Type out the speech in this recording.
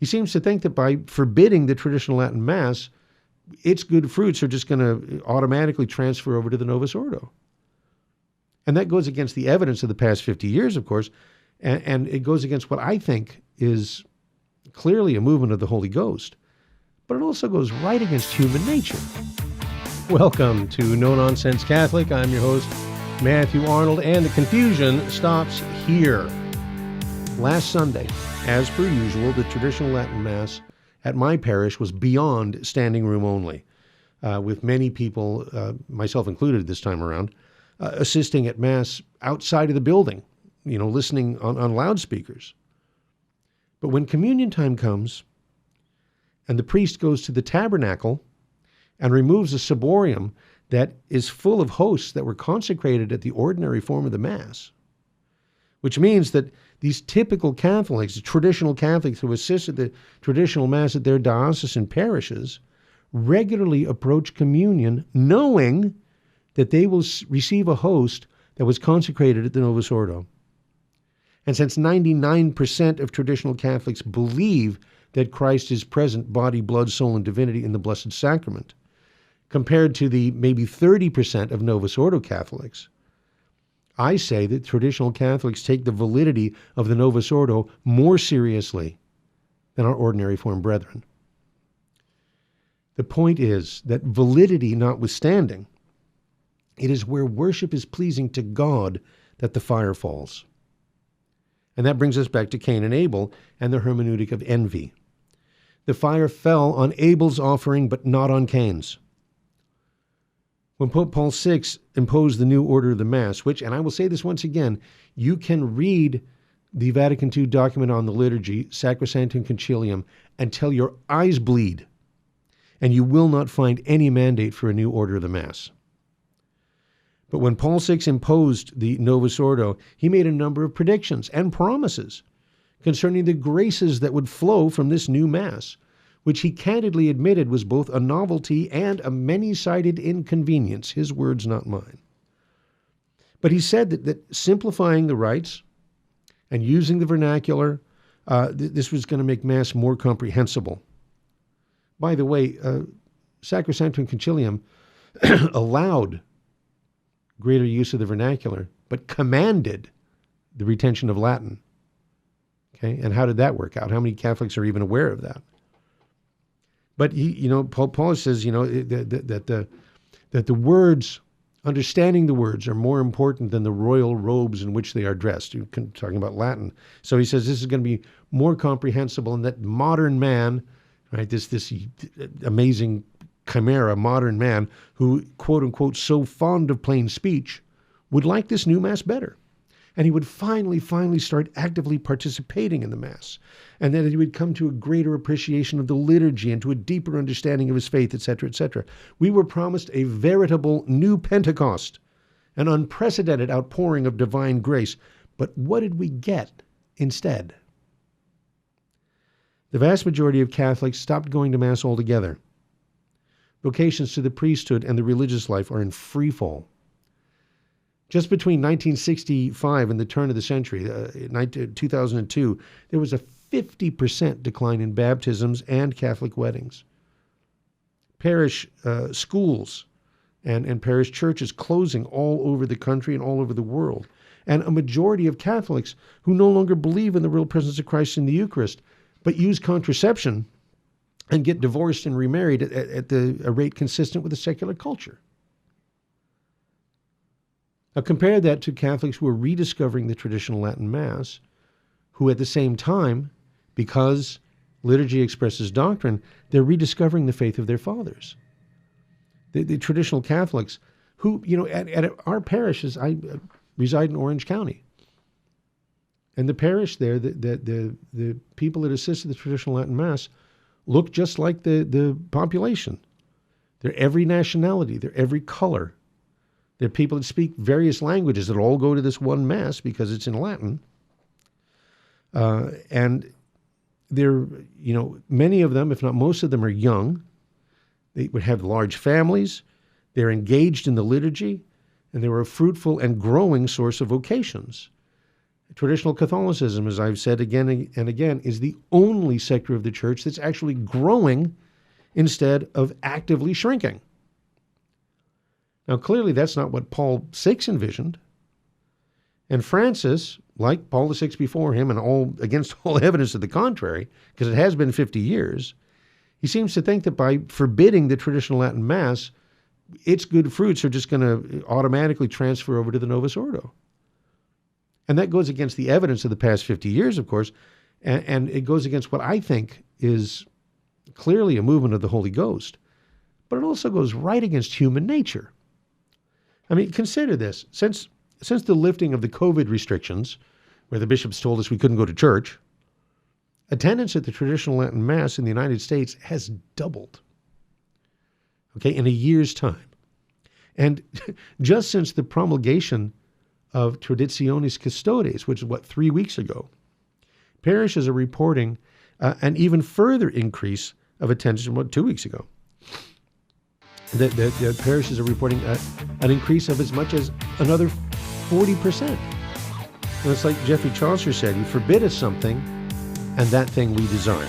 He seems to think that by forbidding the traditional Latin Mass, its good fruits are just going to automatically transfer over to the Novus Ordo. And that goes against the evidence of the past 50 years, of course, and it goes against what I think is clearly a movement of the Holy Ghost. But it also goes right against human nature. Welcome to No Nonsense Catholic. I'm your host, Matthew Arnold, and the confusion stops here. Last Sunday, as per usual, the traditional Latin Mass at my parish was beyond standing room only, with many people, myself included this time around, assisting at Mass outside of the building, listening on loudspeakers. But when communion time comes and the priest goes to the tabernacle and removes a ciborium that is full of hosts that were consecrated at the ordinary form of the Mass, which means that these typical Catholics, the traditional Catholics who assist at the traditional Mass at their diocesan parishes, regularly approach communion knowing that they will receive a host that was consecrated at the Novus Ordo. And since 99% of traditional Catholics believe that Christ is present, body, blood, soul, and divinity in the Blessed Sacrament, compared to the maybe 30% of Novus Ordo Catholics, I say that traditional Catholics take the validity of the Novus Ordo more seriously than our ordinary form brethren. The point is that validity notwithstanding, it is where worship is pleasing to God that the fire falls. And that brings us back to Cain and Abel and the hermeneutic of envy. The fire fell on Abel's offering, but not on Cain's. When Pope Paul VI imposed the new order of the Mass, which, and I will say this once again, you can read the Vatican II document on the liturgy, Sacrosanctum Concilium, until your eyes bleed, and you will not find any mandate for a new order of the Mass. But when Paul VI imposed the Novus Ordo, he made a number of predictions and promises concerning the graces that would flow from this new Mass, which he candidly admitted was both a novelty and a many-sided inconvenience, his words, not mine. But he said that simplifying the rites and using the vernacular, this was going to make Mass more comprehensible. By the way, Sacrosanctum Concilium allowed greater use of the vernacular, but commanded the retention of Latin. Okay, and how did that work out? How many Catholics are even aware of that? But Paul says, that the words, understanding the words, are more important than the royal robes in which they are dressed. You're talking about Latin. So he says this is going to be more comprehensible, and that modern man, right? This amazing chimera, modern man who, quote unquote, so fond of plain speech, would like this new Mass better. And he would finally start actively participating in the Mass. And then he would come to a greater appreciation of the liturgy and to a deeper understanding of his faith, etc., etc. We were promised a veritable new Pentecost, an unprecedented outpouring of divine grace. But what did we get instead? The vast majority of Catholics stopped going to Mass altogether. Vocations to the priesthood and the religious life are in free fall. Just between 1965 and the turn of the century, 2002, there was a 50% decline in baptisms and Catholic weddings. Parish schools and parish churches closing all over the country and all over the world. And a majority of Catholics who no longer believe in the real presence of Christ in the Eucharist, but use contraception and get divorced and remarried at a rate consistent with the secular culture. Now compare that to Catholics who are rediscovering the traditional Latin Mass, who at the same time, because liturgy expresses doctrine, they're rediscovering the faith of their fathers. The traditional Catholics who, at our parishes, I reside in Orange County. And the parish there, the people that assist at the traditional Latin Mass look just like the population. They're every nationality, they're every color. They're people that speak various languages that all go to this one Mass because it's in Latin. And they're, many of them, if not most of them, are young. They would have large families. They're engaged in the liturgy, and they're a fruitful and growing source of vocations. Traditional Catholicism, as I've said again and again, is the only sector of the church that's actually growing instead of actively shrinking. Now, clearly, that's not what Paul VI envisioned. And Francis, like Paul VI before him, and against all evidence to the contrary, because it has been 50 years, he seems to think that by forbidding the traditional Latin Mass, its good fruits are just going to automatically transfer over to the Novus Ordo. And that goes against the evidence of the past 50 years, of course, and it goes against what I think is clearly a movement of the Holy Ghost. But it also goes right against human nature. I mean, consider this. Since the lifting of the COVID restrictions, where the bishops told us we couldn't go to church, attendance at the traditional Latin Mass in the United States has doubled, in a year's time. And just since the promulgation of Traditionis Custodes, which is 3 weeks ago, parishes are reporting an even further increase of attendance from 2 weeks ago. The parishes are reporting an increase of as much as another 40%. And it's like Jeffrey Chaucer said, you forbid us something, and that thing we desire.